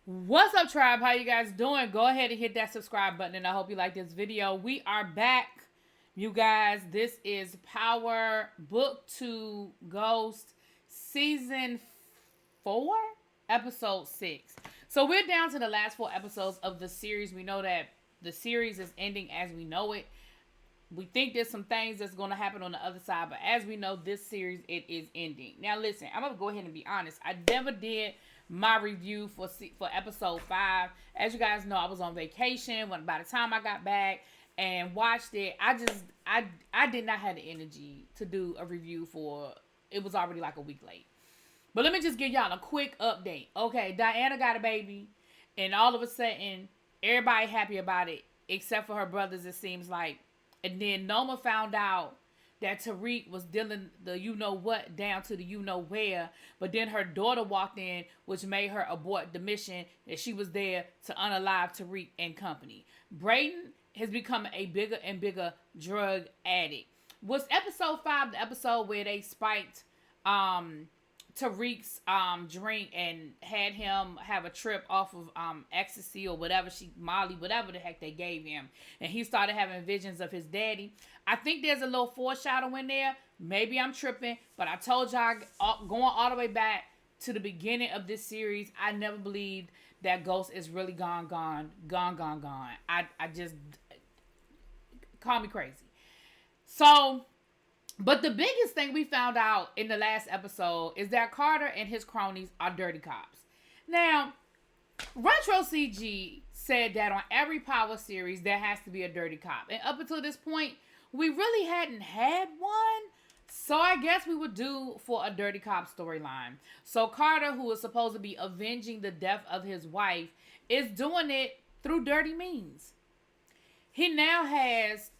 What's up, tribe? How you guys doing? Go ahead and hit that subscribe button, and I hope you like this video. We are back, you guys. This is Power Book 2 Ghost Season 4, Episode 6. So we're down to the last 4 episodes of the series. We know that the series is ending as we know it. We think there's some things that's going to happen on the other side, but as we know, this series, it is ending. Now, listen, I'm going to go ahead and be honest. I never did my review for episode 5. As you guys know, I was on vacation. By the time I got back and watched it, I did not have the energy to do a review for. It was already like a week late. But let me just give y'all a quick update. Okay, Diana got a baby, and all of a sudden, everybody happy about it, except for her brothers, it seems like. And then Noma found out that Tariq was dealing the you-know-what down to the you-know-where. But then her daughter walked in, which made her abort the mission that she was there to unalive Tariq and company. Brayden has become a bigger and bigger drug addict. Was episode 5 the episode where they spiked Tariq's drink and had him have a trip off of ecstasy or whatever, Molly, whatever the heck they gave him, and he started having visions of his daddy? I think there's a little foreshadowing there. Maybe I'm tripping, but I told y'all, going all the way back to the beginning of this series, I never believed that Ghost is really gone. I just, call me crazy. So, but the biggest thing we found out in the last episode is that Carter and his cronies are dirty cops. Now, Retro CG said that on every Power series, there has to be a dirty cop. And up until this point, we really hadn't had one. So I guess we would do for a dirty cop storyline. So Carter, who is supposed to be avenging the death of his wife, is doing it through dirty means. He now has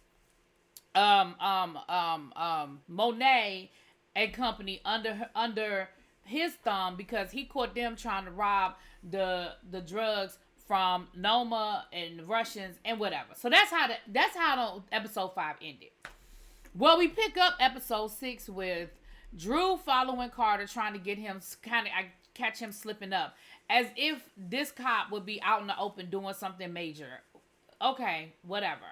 Monet and company under his thumb because he caught them trying to rob the drugs from Noma and the Russians and whatever. So that's how the episode 5 ended. Well, we pick up episode 6 with Drew following Carter, trying to get him catch him slipping up, as if this cop would be out in the open doing something major. Okay, whatever.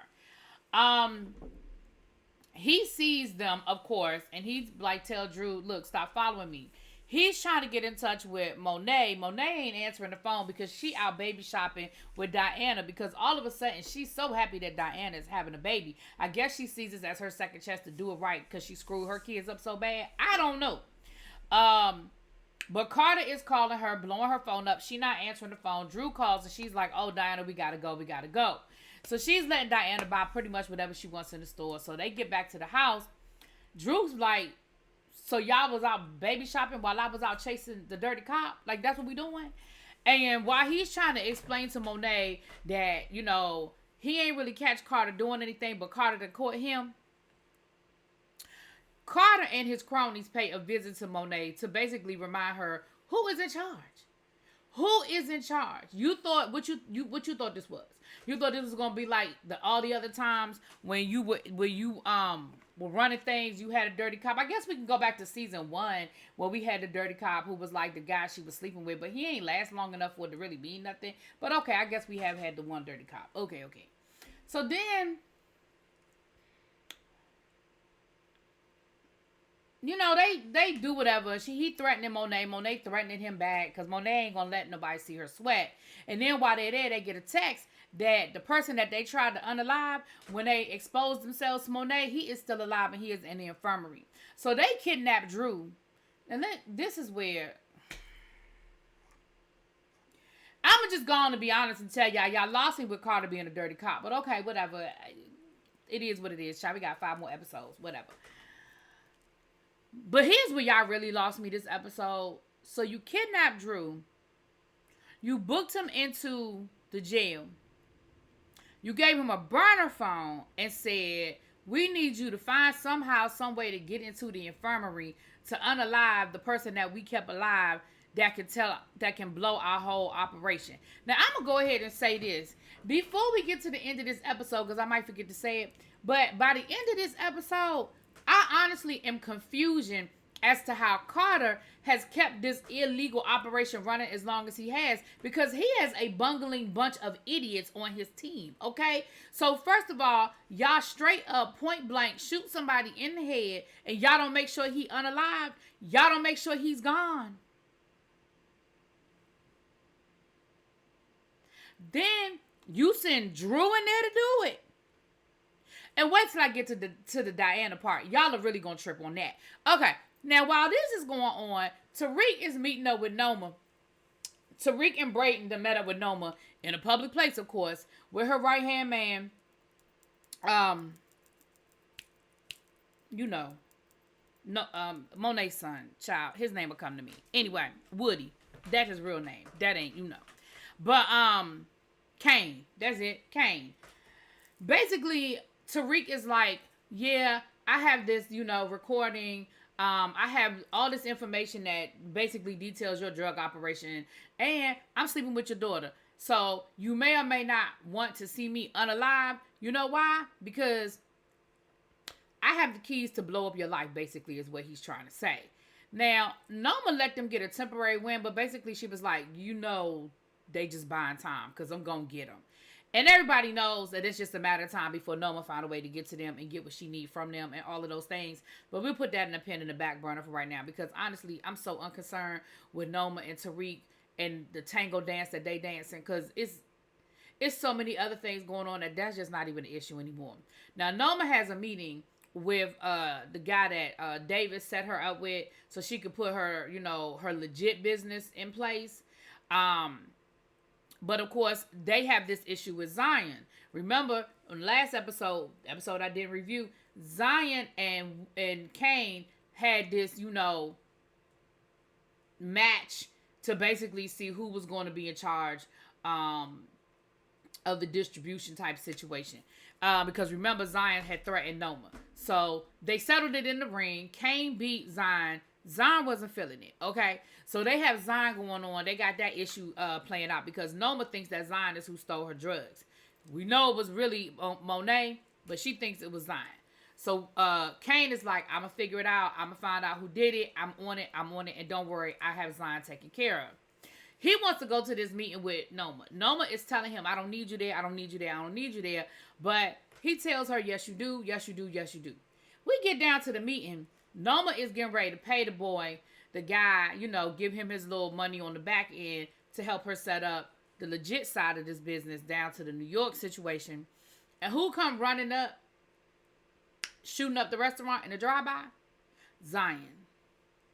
He sees them, of course, and he's like, tell Drew, look, stop following me. He's trying to get in touch with Monet. Monet ain't answering the phone because she out baby shopping with Diana, because all of a sudden she's so happy that Diana is having a baby. I guess she sees this as her second chance to do it right because she screwed her kids up so bad. I don't know. But Carter is calling her, blowing her phone up. She not answering the phone. Drew calls and she's like, oh, Diana, we gotta go. So she's letting Diana buy pretty much whatever she wants in the store. So they get back to the house. Drew's like, so y'all was out baby shopping while I was out chasing the dirty cop? Like, that's what we doing? And while he's trying to explain to Monet that, he ain't really catch Carter doing anything, but Carter to court him, Carter and his cronies pay a visit to Monet to basically remind her who is in charge. Who is in charge? You thought what you thought this was? You thought this was gonna be like all the other times when you were running things. You had a dirty cop. I guess we can go back to season 1 where we had the dirty cop who was like the guy she was sleeping with, but he ain't last long enough for it to really mean nothing. But okay, I guess we have had the one dirty cop. Okay. So then, they do whatever. He threatening Monet. Monet threatening him back because Monet ain't gonna let nobody see her sweat. And then while they're there, they get a text that the person that they tried to unalive, when they exposed themselves to Monet, he is still alive and he is in the infirmary. So they kidnapped Drew. And this is where I'm just going to be honest and tell y'all lost me with Carter being a dirty cop. But okay, whatever. It is what it is. Child, we got 5 more episodes. Whatever. But here's where y'all really lost me this episode. So you kidnapped Drew. You booked him into the jail. You gave him a burner phone and said, we need you to find somehow, some way to get into the infirmary to unalive the person that we kept alive that can blow our whole operation. Now, I'm going to go ahead and say this. Before we get to the end of this episode, because I might forget to say it, but by the end of this episode, I honestly am confusion as to how Carter has kept this illegal operation running as long as he has, because he has a bungling bunch of idiots on his team, okay? So first of all, y'all straight up point blank shoot somebody in the head and y'all don't make sure he unalived. Y'all don't make sure he's gone. Then you send Drew in there to do it. And wait till I get to the Diana part. Y'all are really gonna trip on that. Okay, now while this is going on, Tariq is meeting up with Noma. Tariq and Brayton done met up with Noma in a public place, of course, with her right-hand man, Monet's son, child. His name will come to me. Anyway, Woody. That's his real name. That ain't, But, Kane. That's it. Kane. Basically, Tariq is like, yeah, I have this, recording. I have all this information that basically details your drug operation, and I'm sleeping with your daughter. So you may or may not want to see me unalive. You know why? Because I have the keys to blow up your life, basically, is what he's trying to say. Now, Noma let them get a temporary win, but basically she was like, they just buying time because I'm going to get them. And everybody knows that it's just a matter of time before Noma find a way to get to them and get what she needs from them and all of those things. But we'll put that in a pin in the back burner for right now, because honestly, I'm so unconcerned with Noma and Tariq and the tango dance that they dancing, because it's so many other things going on that's just not even an issue anymore. Now, Noma has a meeting with the guy that Davis set her up with so she could put her, her legit business in place. But of course, they have this issue with Zion. Remember, on the last episode I didn't review, Zion and Kane had this, match to basically see who was going to be in charge of the distribution type situation. Because remember, Zion had threatened Noma. So they settled it in the ring. Kane beat Zion. Zion wasn't feeling it, okay? So they have Zion going on. They got that issue playing out because Noma thinks that Zion is who stole her drugs. We know it was really Monet, but she thinks it was Zion. So Kane is like, I'm going to figure it out. I'm going to find out who did it. I'm on it. And don't worry, I have Zion taken care of. He wants to go to this meeting with Noma. Noma is telling him, I don't need you there. I don't need you there. I don't need you there. But he tells her, yes, you do. Yes, you do. Yes, you do. We get down to the meeting. Noma is getting ready to pay the boy, the guy, give him his little money on the back end to help her set up the legit side of this business down to the New York situation. And who come running up, shooting up the restaurant in the drive-by? Zion.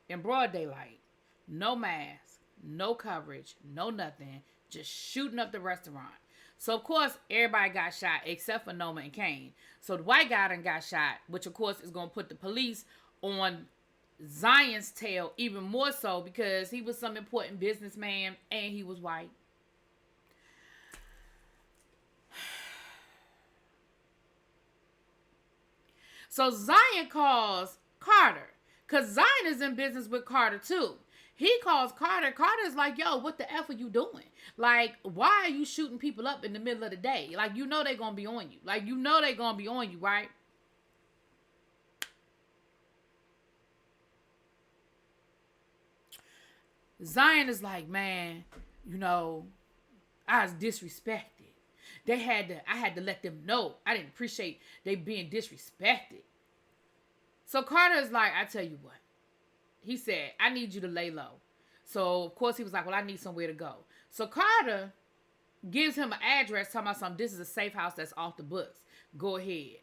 In broad daylight. No mask, no coverage, no nothing. Just shooting up the restaurant. So, of course, everybody got shot except for Noma and Kane. So, the white guy done got shot, which, of course, is going to put the police on Zion's tail even more so because he was some important businessman and he was white. So Zion calls Carter because Zion is in business with Carter too. He calls Carter. Carter's like, yo, what the F are you doing? Like, why are you shooting people up in the middle of the day? Like, they're going to be on you. Like, they're going to be on you, right? Zion is like, man, I was disrespected. I had to let them know. I didn't appreciate they being disrespected. So Carter is like, I tell you what. He said, I need you to lay low. So, of course, he was like, well, I need somewhere to go. So Carter gives him an address talking about something. This is a safe house that's off the books. Go ahead.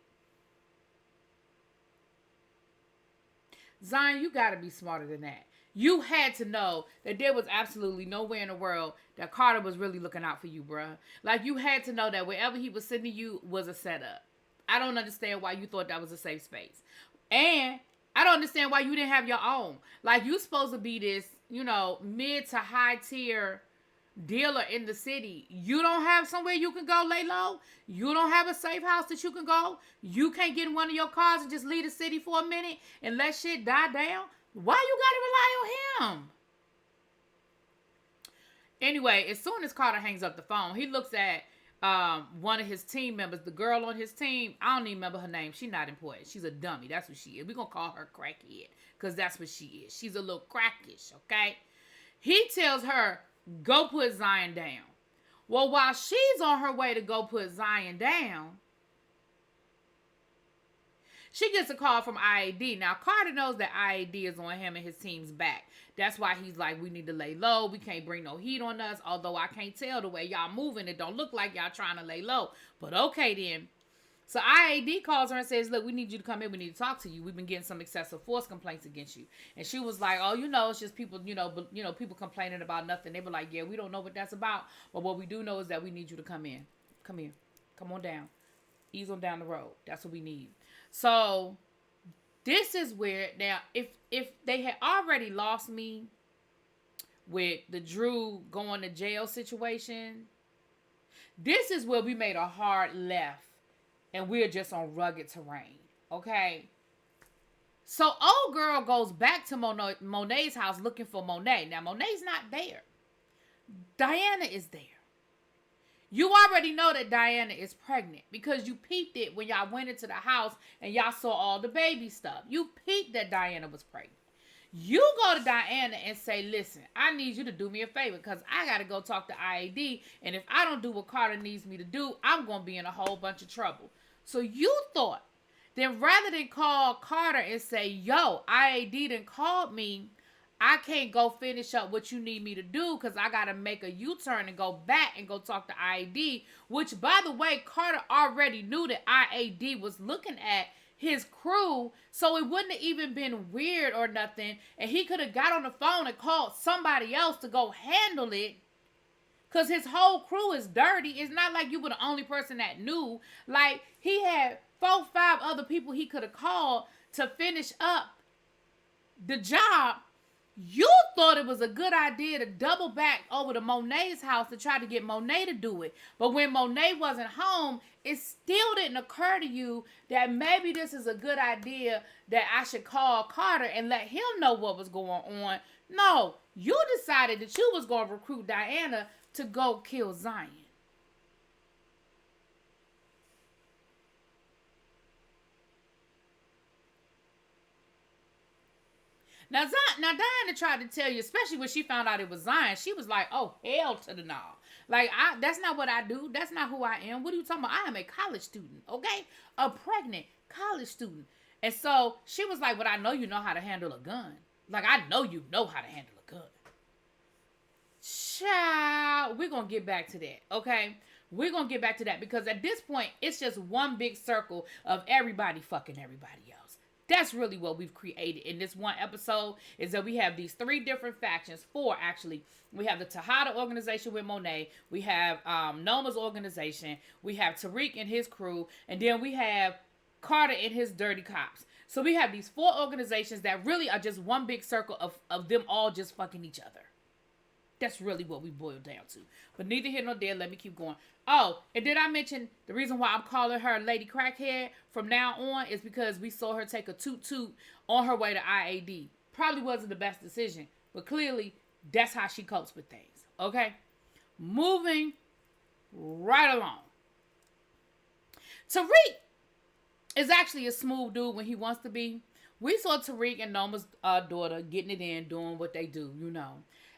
Zion, you got to be smarter than that. You had to know that there was absolutely nowhere in the world that Carter was really looking out for you, bruh. Like, you had to know that wherever he was sending you was a setup. I don't understand why you thought that was a safe space. And I don't understand why you didn't have your own. Like, you supposed to be this, mid to high tier dealer in the city. You don't have somewhere you can go lay low. You don't have a safe house that you can go. You can't get in one of your cars and just leave the city for a minute and let shit die down. Why you gotta rely on him? Anyway, as soon as Carter hangs up the phone, he looks at one of his team members, the girl on his team, I don't even remember her name. She's not important. She's a dummy. That's what she is. We're going to call her crackhead because that's what she is. She's a little crackish, okay? He tells her, go put Zion down. Well, while she's on her way to go put Zion down, she gets a call from IAD. Now, Carter knows that IAD is on him and his team's back. That's why he's like, we need to lay low. We can't bring no heat on us. Although I can't tell the way y'all moving. It don't look like y'all trying to lay low. But okay then. So IAD calls her and says, look, we need you to come in. We need to talk to you. We've been getting some excessive force complaints against you. And she was like, oh, it's just people, people complaining about nothing. They were like, yeah, we don't know what that's about. But what we do know is that we need you to come in. Come here. Come on down. Ease on down the road. That's what we need. So this is where, now, if they had already lost me with the Drew going to jail situation, this is where we made a hard left and we're just on rugged terrain, okay? So old girl goes back to Monet's house looking for Monet. Now, Monet's not there. Diana is there. You already know that Diana is pregnant because you peeped it when y'all went into the house and y'all saw all the baby stuff. You peeped that Diana was pregnant. You go to Diana and say, listen, I need you to do me a favor because I got to go talk to IAD. And if I don't do what Carter needs me to do, I'm going to be in a whole bunch of trouble. So you thought, then rather than call Carter and say, yo, IAD done called me, I can't go finish up what you need me to do because I got to make a U-turn and go back and go talk to IAD, which, by the way, Carter already knew that IAD was looking at his crew, so it wouldn't have even been weird or nothing, and he could have got on the phone and called somebody else to go handle it because his whole crew is dirty. It's not like you were the only person that knew. Like, he had 4, 5 other people he could have called to finish up the job. You thought it was a good idea to double back over to Monet's house to try to get Monet to do it. But when Monet wasn't home, it still didn't occur to you that maybe this is a good idea that I should call Carter and let him know what was going on. No, you decided that you was going to recruit Diana to go kill Zion. Now Diana tried to tell you, especially when she found out it was Zion, she was like, oh, hell to the no. Like, that's not what I do. That's not who I am. What are you talking about? I am a college student, okay? A pregnant college student. And so she was like, but I know you know how to handle a gun. Like, I know you know how to handle a gun. Child, we're going to get back to that, okay? We're going to get back to that because at this point, it's just one big circle of everybody fucking everybody else. That's really what we've created in this one episode, is that we have these 3 different factions, 4 actually. We have the Tejada organization with Monet. We have Noma's organization. We have Tariq and his crew. And then we have Carter and his dirty cops. So we have these 4 organizations that really are just one big circle of them all just fucking each other. That's really what we boiled down to. But neither here nor there. Let me keep going. Oh, and did I mention the reason why I'm calling her Lady Crackhead from now on is because we saw her take a toot-toot on her way to IAD. Probably wasn't the best decision, but clearly that's how she copes with things. Okay? Moving right along. Tariq is actually a smooth dude when he wants to be. We saw Tariq and Noma's daughter getting it in, doing what they do, you know.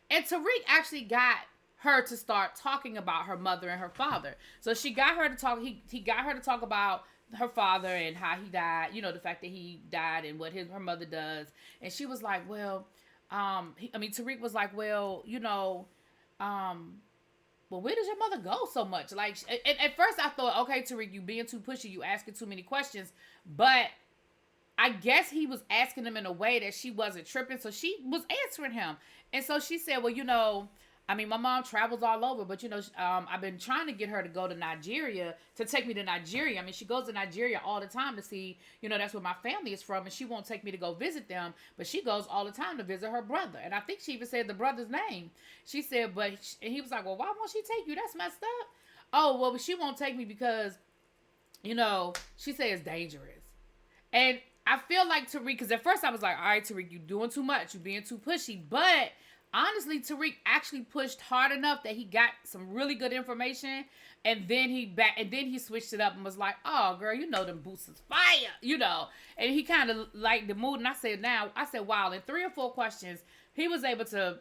And Tariq actually got her to start talking about her mother and her father. So she got her to talk, he got her to talk about her father and how he died, you know, the fact that he died and what her mother does. And she was like, well, Tariq was like, well, you know, well, where does your mother go so much? Like, at first I thought, okay, Tariq, you being too pushy, you asking too many questions. But I guess he was asking them in a way that she wasn't tripping. So she was answering him. And so she said, well, you know, I mean, my mom travels all over, but, you know, I've been trying to get her to go to Nigeria, to take me to Nigeria. I mean, she goes to Nigeria all the time to see, you know, that's where my family is from, and she won't take me to go visit them, but she goes all the time to visit her brother. And I think she even said the brother's name. She said, and he was like, well, why won't she take you? That's messed up. Oh, well, she won't take me because, you know, she said it's dangerous. And I feel like Tariq, because at first I was like, all right, Tariq, you doing too much. You being too pushy. But honestly, Tariq actually pushed hard enough that he got some really good information, and then he switched it up and was like, "Oh, girl, you know them boots is fire," and he kind of liked the mood. And I said, wow, in 3 or 4 questions, he was able to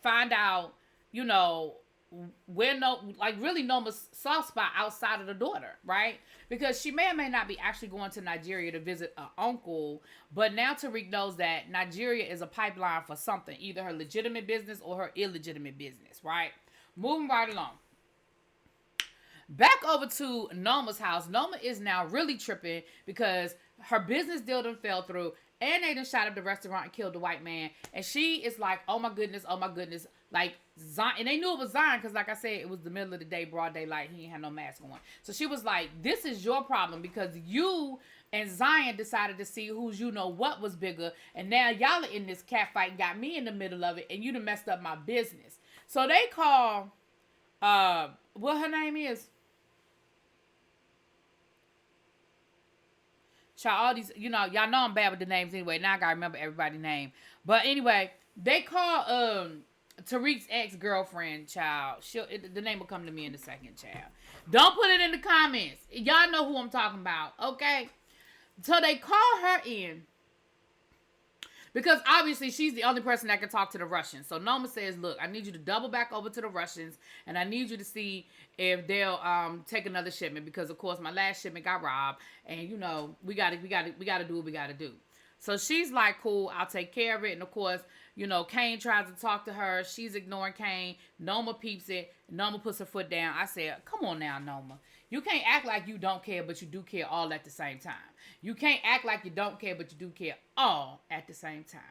find out, you know, where really Noma's soft spot outside of the daughter, right? Because she may or may not be actually going to Nigeria to visit an uncle, but now Tariq knows that Nigeria is a pipeline for something, either her legitimate business or her illegitimate business, right? Moving right along. Back over to Noma's house. Noma is now really tripping because her business deal done fell through, and they done shot up the restaurant and killed the white man. And she is like, oh my goodness. Like, Zion, and they knew it was Zion because, like I said, it was the middle of the day, broad daylight. He ain't had no mask on. So she was like, this is your problem because you and Zion decided to see who's what was bigger. And now y'all are in this cat fight and got me in the middle of it, and you done messed up my business. So they call, what her name is? Child, all these, y'all know I'm bad with the names anyway. Now I gotta remember everybody's name. But anyway, they call Tariq's ex-girlfriend, child. The name will come to me in a second, child. Don't put it in the comments. Y'all know who I'm talking about, okay? So they call her in because obviously she's the only person that can talk to the Russians. So Noma says, look, I need you to double back over to the Russians, and I need you to see if they'll take another shipment because, of course, my last shipment got robbed, and we gotta do what we gotta do. So she's like, cool, I'll take care of it. And of course, Kane tries to talk to her. She's ignoring Kane. Noma peeps it. Noma puts her foot down. I said, come on now, Noma. You can't act like you don't care, but you do care all at the same time. You can't act like you don't care, but you do care all at the same time.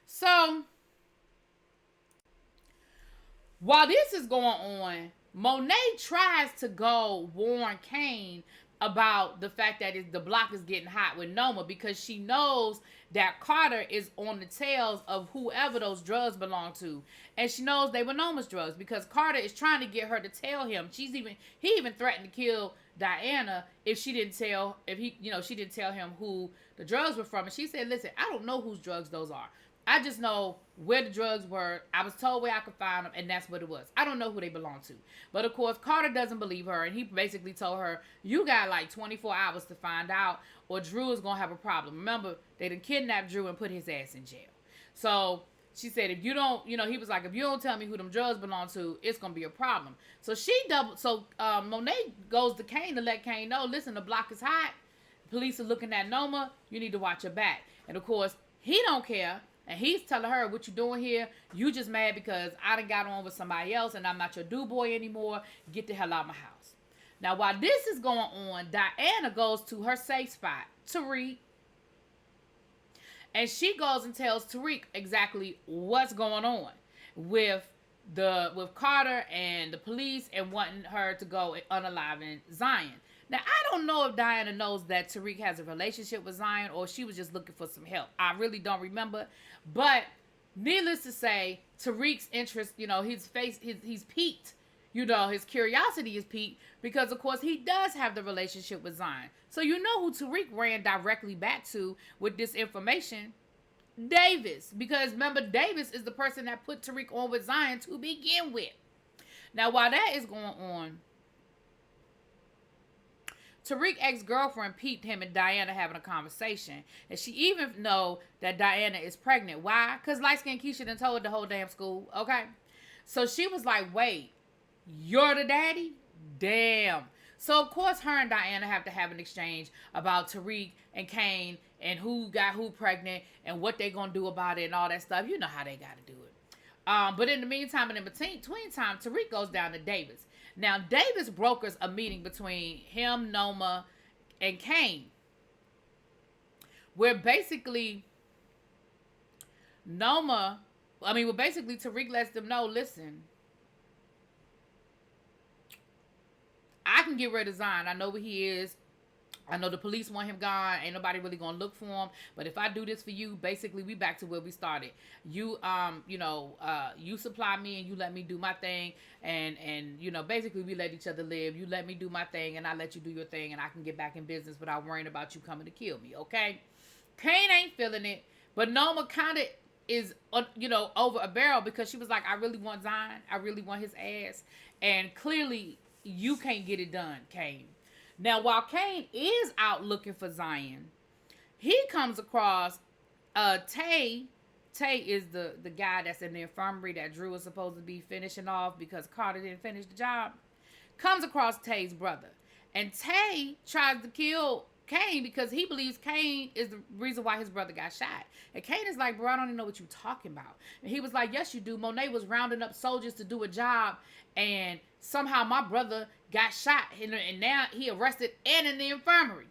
So, while this is going on, Monet tries to go warn Kane about the fact that the block is getting hot with Noma because she knows that Carter is on the tails of whoever those drugs belong to, and she knows they were Noma's drugs because Carter is trying to get her to tell him. He even threatened to kill Diana if she didn't tell him who the drugs were from. And she said, listen, I don't know whose drugs those are. I just know where the drugs were. I was told where I could find them, and that's what it was. I don't know who they belong to. But, of course, Carter doesn't believe her, and he basically told her, you got like 24 hours to find out, or Drew is going to have a problem. Remember, they done kidnapped Drew and put his ass in jail. So she said, if you don't, he was like, if you don't tell me who them drugs belong to, it's going to be a problem. So Monet goes to Kane to let Kane know, listen, the block is hot. Police are looking at Noma. You need to watch your back. And, of course, he don't care. And he's telling her, what you doing here? You just mad because I done got on with somebody else and I'm not your do boy anymore. Get the hell out of my house. Now, while this is going on, Diana goes to her safe spot, Tariq. And she goes and tells Tariq exactly what's going on with Carter and the police and wanting her to go unalive Zion. Now, I don't know if Diana knows that Tariq has a relationship with Zion or she was just looking for some help. I really don't remember. But needless to say, Tariq's interest, he's piqued. His curiosity is piqued because, of course, he does have the relationship with Zion. So you know who Tariq ran directly back to with this information? Davis. Because, remember, Davis is the person that put Tariq on with Zion to begin with. Now, while that is going on, Tariq's ex-girlfriend peeped him and Diana having a conversation. And she even know that Diana is pregnant. Why? Because light-skinned Keisha done told the whole damn school. Okay? So she was like, wait, you're the daddy? Damn. So, of course, her and Diana have to have an exchange about Tariq and Kane and who got who pregnant and what they going to do about it and all that stuff. You know how they got to do it. But in the meantime and in between time, Tariq goes down to Davis. Now, Davis brokers a meeting between him, Noma, and Kane, where basically Tariq lets them know, listen, I can get rid of Zion. I know where he is. I know the police want him gone. Ain't nobody really gonna look for him. But if I do this for you, basically we back to where we started. You you supply me and you let me do my thing, and basically we let each other live. You let me do my thing and I let you do your thing, and I can get back in business without worrying about you coming to kill me. Okay? Kane ain't feeling it, but Noma kind of is over a barrel because she was like, I really want Zion. I really want his ass. And clearly, you can't get it done, Kane. Now, while Kane is out looking for Zion, he comes across Tay. Tay is the guy that's in the infirmary that Drew was supposed to be finishing off because Carter didn't finish the job. Comes across Tay's brother. And Tay tries to kill Kane because he believes Kane is the reason why his brother got shot. And Kane is like, bro, I don't even know what you're talking about. And he was like, yes, you do. Monet was rounding up soldiers to do a job, and somehow my brother got shot, and now he arrested and in the infirmary.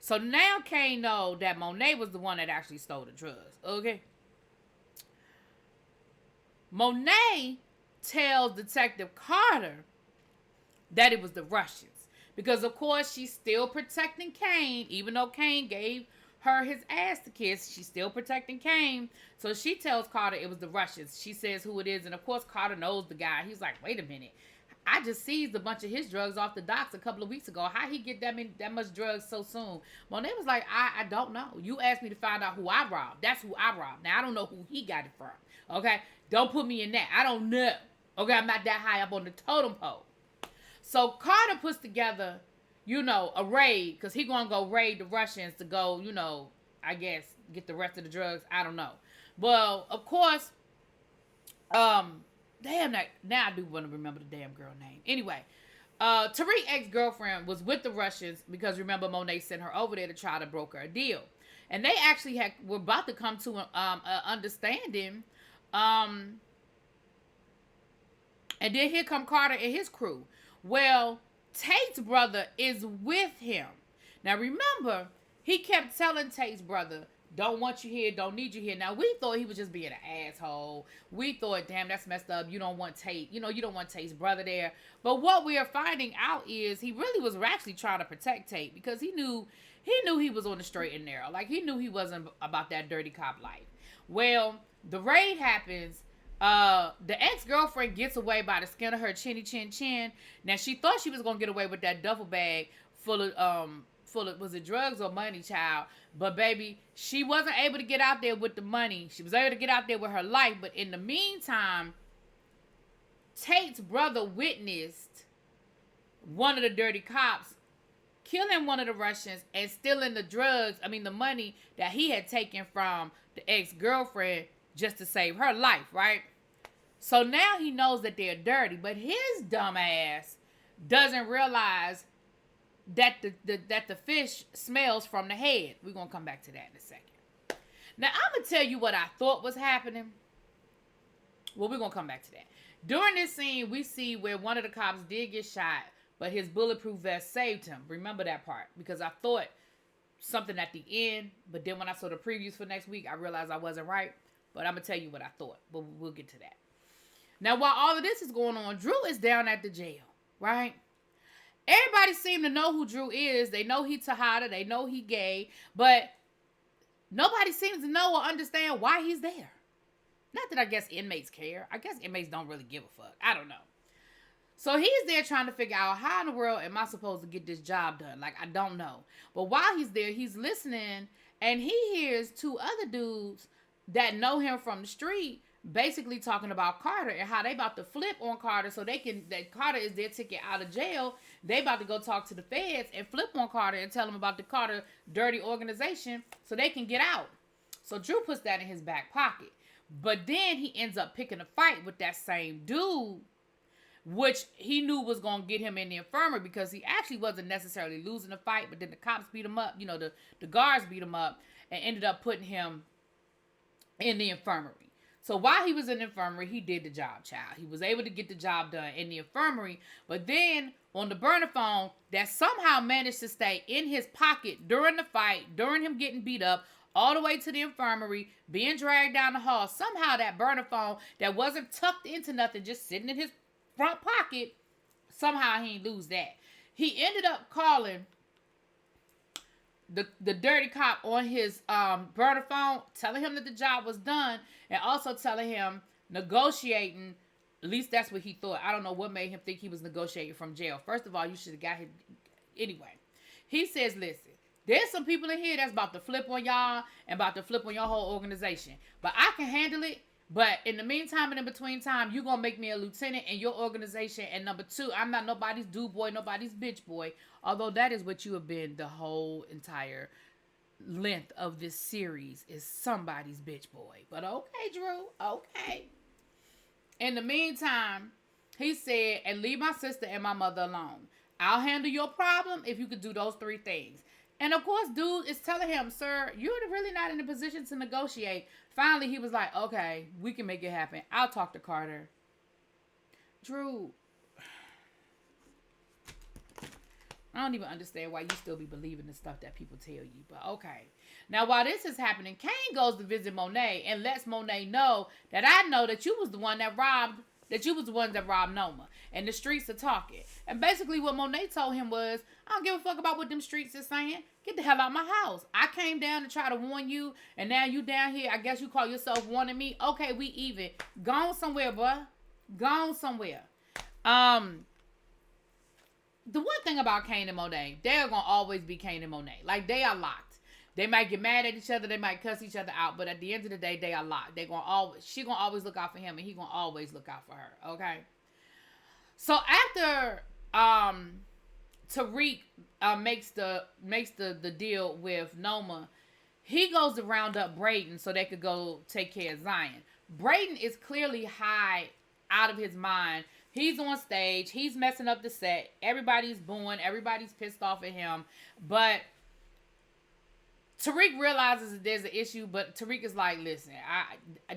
So now Kane know that Monet was the one that actually stole the drugs. Okay. Monet tells Detective Carter that it was the Russians. Because, of course, she's still protecting Kane. Even though Kane gave her his ass to kiss, she's still protecting Kane. So she tells Carter it was the Russians. She says who it is. And, of course, Carter knows the guy. He's like, wait a minute. I just seized a bunch of his drugs off the docks a couple of weeks ago. How he get that much drugs so soon? Monet was like, I don't know. You asked me to find out who I robbed. That's who I robbed. Now, I don't know who he got it from. Okay? Don't put me in that. I don't know. Okay? I'm not that high up on the totem pole. So Carter puts together, a raid. Because he going to go raid the Russians to go, I guess, get the rest of the drugs. I don't know. Well, of course, damn, now I do want to remember the damn girl name. Anyway, Tariq's ex-girlfriend was with the Russians because, remember, Monet sent her over there to try to broker a deal. And they actually were about to come to an understanding. And then here come Carter and his crew. Well, Tate's brother is with him. Now, remember, he kept telling Tate's brother, don't want you here, don't need you here. Now, we thought he was just being an asshole. We thought, damn, that's messed up. You don't want Tate. You don't want Tate's brother there. But what we are finding out is he really was actually trying to protect Tate because he knew he was on the straight and narrow. Like, he knew he wasn't about that dirty cop life. Well, the raid happens. The ex-girlfriend gets away by the skin of her chinny chin chin. Now, she thought she was going to get away with that duffel bag full of, was it drugs or money, child? But, baby, she wasn't able to get out there with the money. She was able to get out there with her life. But in the meantime, Tate's brother witnessed one of the dirty cops killing one of the Russians and stealing the money that he had taken from the ex-girlfriend just to save her life, right? So now he knows that they're dirty, but his dumb ass doesn't realize that the fish smells from the head. We're going to come back to that in a second. Now, I'm going to tell you what I thought was happening. Well, we're going to come back to that. During this scene, we see where one of the cops did get shot, but his bulletproof vest saved him. Remember that part, because I thought something at the end, but then when I saw the previews for next week, I realized I wasn't right. But I'm going to tell you what I thought, but we'll get to that. Now, while all of this is going on, Drew is down at the jail, right? Everybody seems to know who Drew is. They know he Tejada. They know he gay. But nobody seems to know or understand why he's there. Not that I guess inmates care. I guess inmates don't really give a fuck. I don't know. So he's there trying to figure out how in the world am I supposed to get this job done? Like, I don't know. But while he's there, he's listening, and he hears two other dudes that know him from the street basically talking about Carter and how they about to flip on Carter so that Carter is their ticket out of jail. They about to go talk to the feds and flip on Carter and tell them about the Carter dirty organization so they can get out. So Drew puts that in his back pocket. But then he ends up picking a fight with that same dude, which he knew was going to get him in the infirmary because he actually wasn't necessarily losing the fight, but then the cops beat him up, the guards beat him up and ended up putting him in the infirmary. So while he was in the infirmary, he did the job, child. He was able to get the job done in the infirmary. But then on the burner phone, that somehow managed to stay in his pocket during the fight, during him getting beat up, all the way to the infirmary, being dragged down the hall. Somehow that burner phone that wasn't tucked into nothing, just sitting in his front pocket, somehow he didn't lose that. He ended up calling the dirty cop on his burner phone, telling him that the job was done, and also telling him negotiating. At least that's what he thought. I don't know what made him think he was negotiating from jail. First of all, you should have got him anyway. He says, listen, there's some people in here that's about to flip on y'all and about to flip on your whole organization. But I can handle it. But in the meantime and in between time, you're going to make me a lieutenant in your organization. And number two, I'm not nobody's dude boy, nobody's bitch boy. Although that is what you have been the whole entire length of this series, is somebody's bitch boy. But okay, Drew. Okay. In the meantime, he said, and leave my sister and my mother alone. I'll handle your problem if you could do those three things. And of course, dude is telling him, sir, you're really not in a position to negotiate. Finally, he was like, okay, we can make it happen. I'll talk to Carter. Drew, I don't even understand why you still be believing the stuff that people tell you. But okay. Now, while this is happening, Kane goes to visit Monet and lets Monet know that I know that you was the one that robbed Noma. And the streets are talking. And basically what Monet told him was, I don't give a fuck about what them streets is saying. Get the hell out of my house. I came down to try to warn you, and now you down here. I guess you call yourself warning me. Okay, we even. Gone somewhere, bruh. Gone somewhere. The one thing about Kane and Monet, they're going to always be Kane and Monet. Like, they are locked. They might get mad at each other. They might cuss each other out. But at the end of the day, they are locked. She going to always look out for him, and he going to always look out for her. Okay? So after Tariq makes the deal with Noma, he goes to round up Braden so they could go take care of Zion. Braden is clearly high out of his mind. He's on stage. He's messing up the set. Everybody's booing. Everybody's pissed off at him. But Tariq realizes that there's an issue, but Tariq is like, listen,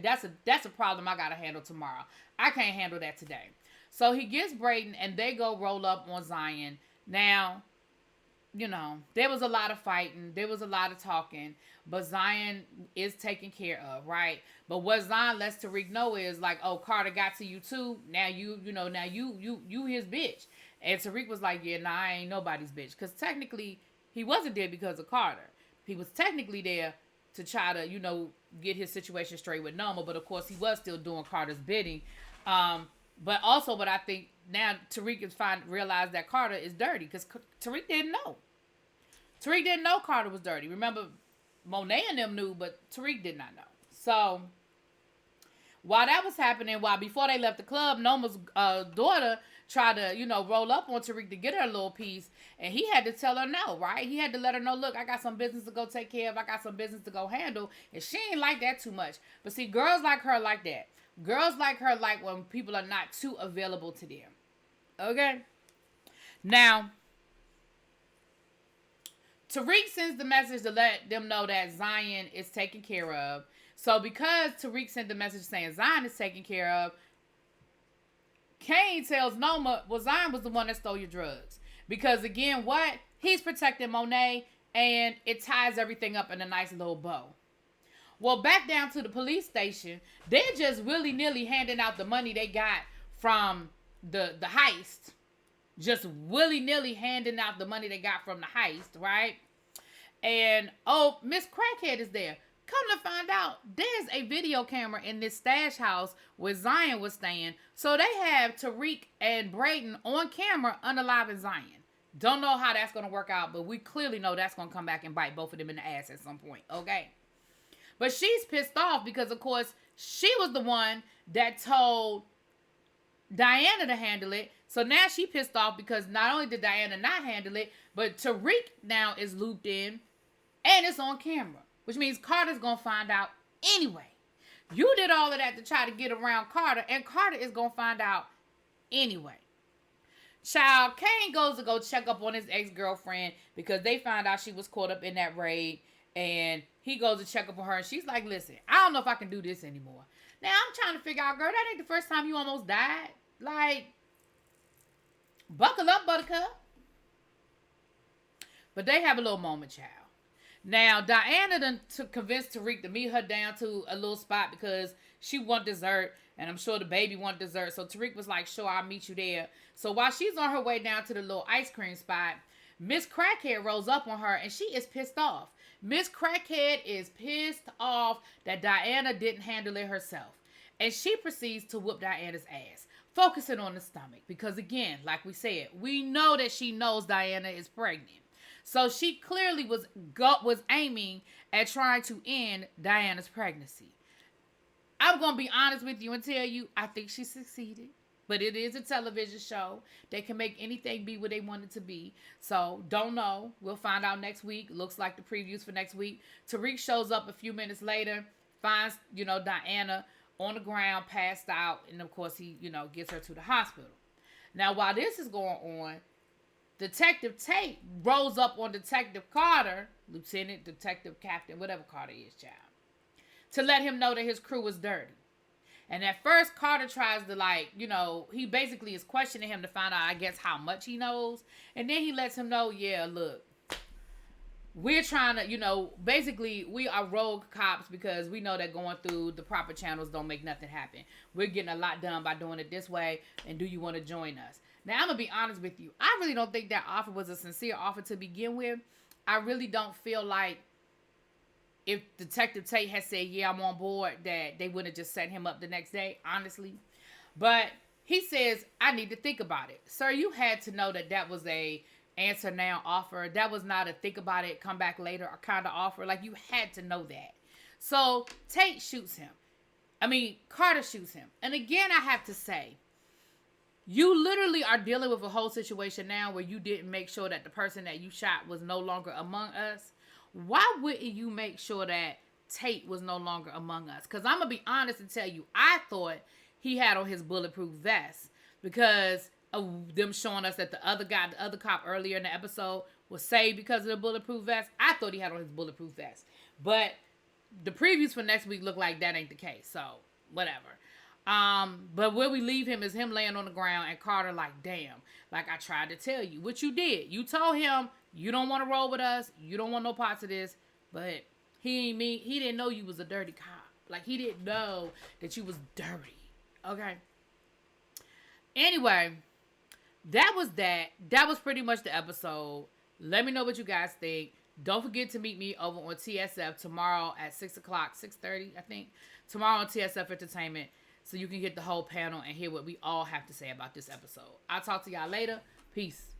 that's a problem I gotta handle tomorrow. I can't handle that today. So he gets Braden and they go roll up on Zion. Now, you know, there was a lot of fighting. There was a lot of talking. But Zion is taken care of, right? But what Zion lets Tariq know is like, oh, Carter got to you too. Now you his bitch. And Tariq was like, yeah, nah, I ain't nobody's bitch. Because technically, he wasn't there because of Carter. He was technically there to try to, get his situation straight with Noma. But of course, he was still doing Carter's bidding. But also, what I think now Tariq is realized that Carter is dirty because Tariq didn't know. Tariq didn't know Carter was dirty. Remember, Monet and them knew, but Tariq did not know. So while that was happening, before they left the club, Noma's daughter tried to, roll up on Tariq to get her a little piece, and he had to tell her no, right? He had to let her know, look, I got some business to go take care of. I got some business to go handle, and she ain't like that too much. But see, girls like her like that. Girls like her like when people are not too available to them. Okay? Now, Tariq sends the message to let them know that Zion is taken care of. So because Tariq sent the message saying Zion is taken care of, Kane tells Noma, well, Zion was the one that stole your drugs. Because again, what? He's protecting Monet, and it ties everything up in a nice little bow. Well, back down to the police station, they're just willy-nilly handing out the money they got from the heist. Just willy-nilly handing out the money they got from the heist, right? And, oh, Miss Crackhead is there. Come to find out, there's a video camera in this stash house where Zion was staying. So they have Tariq and Braden on camera unaliving Zion. Don't know how that's going to work out, but we clearly know that's going to come back and bite both of them in the ass at some point, okay? But she's pissed off because, of course, she was the one that told Diana to handle it. So now she pissed off because not only did Diana not handle it, but Tariq now is looped in and it's on camera. Which means Carter's going to find out anyway. You did all of that to try to get around Carter, and Carter is going to find out anyway. Child, Kane goes to go check up on his ex-girlfriend because they found out she was caught up in that raid. And he goes to check up on her, and she's like, listen, I don't know if I can do this anymore. Now, I'm trying to figure out, girl, that ain't the first time you almost died. Like, buckle up, buttercup. But they have a little moment, child. Now, Diana done convinced Tariq to meet her down to a little spot because she want dessert, and I'm sure the baby want dessert. So Tariq was like, sure, I'll meet you there. So while she's on her way down to the little ice cream spot, Miss Crackhead rolls up on her, and she is pissed off. Miss Crackhead is pissed off that Diana didn't handle it herself. And she proceeds to whoop Diana's ass, focusing on the stomach. Because again, like we said, we know that she knows Diana is pregnant. So she clearly was aiming at trying to end Diana's pregnancy. I'm going to be honest with you and tell you, I think she succeeded. But it is a television show. They can make anything be what they want it to be. So, don't know. We'll find out next week. Looks like the previews for next week. Tariq shows up a few minutes later, finds, Diana on the ground, passed out. And, of course, he, gets her to the hospital. Now, while this is going on, Detective Tate rolls up on Detective Carter, Lieutenant, Detective, Captain, whatever Carter is, child, to let him know that his crew was dirty. And at first, Carter tries to, he basically is questioning him to find out, I guess, how much he knows. And then he lets him know, yeah, look, we're trying to, basically, we are rogue cops because we know that going through the proper channels don't make nothing happen. We're getting a lot done by doing it this way. And do you want to join us? Now, I'm going to be honest with you. I really don't think that offer was a sincere offer to begin with. I really don't feel like if Detective Tate had said, yeah, I'm on board, that they would have just set him up the next day, honestly. But he says, I need to think about it. Sir, you had to know that was a answer now offer. That was not a think about it, come back later or kind of offer. Like, you had to know that. So Tate shoots him. Carter shoots him. And again, I have to say, you literally are dealing with a whole situation now where you didn't make sure that the person that you shot was no longer among us. Why wouldn't you make sure that Tate was no longer among us? Because I'm going to be honest and tell you, I thought he had on his bulletproof vest because of them showing us that the other cop earlier in the episode was saved because of the bulletproof vest. I thought he had on his bulletproof vest. But the previews for next week look like that ain't the case. So, whatever. But where we leave him is him laying on the ground and Carter like, damn, like I tried to tell you, what you did. You told him you don't want to roll with us. You don't want no parts of this. But he didn't know you was a dirty cop. Like, he didn't know that you was dirty. Okay. Anyway, that was that. That was pretty much the episode. Let me know what you guys think. Don't forget to meet me over on TSF tomorrow at 6 o'clock, 6:30, I think. Tomorrow on TSF Entertainment. So you can get the whole panel and hear what we all have to say about this episode. I'll talk to y'all later. Peace.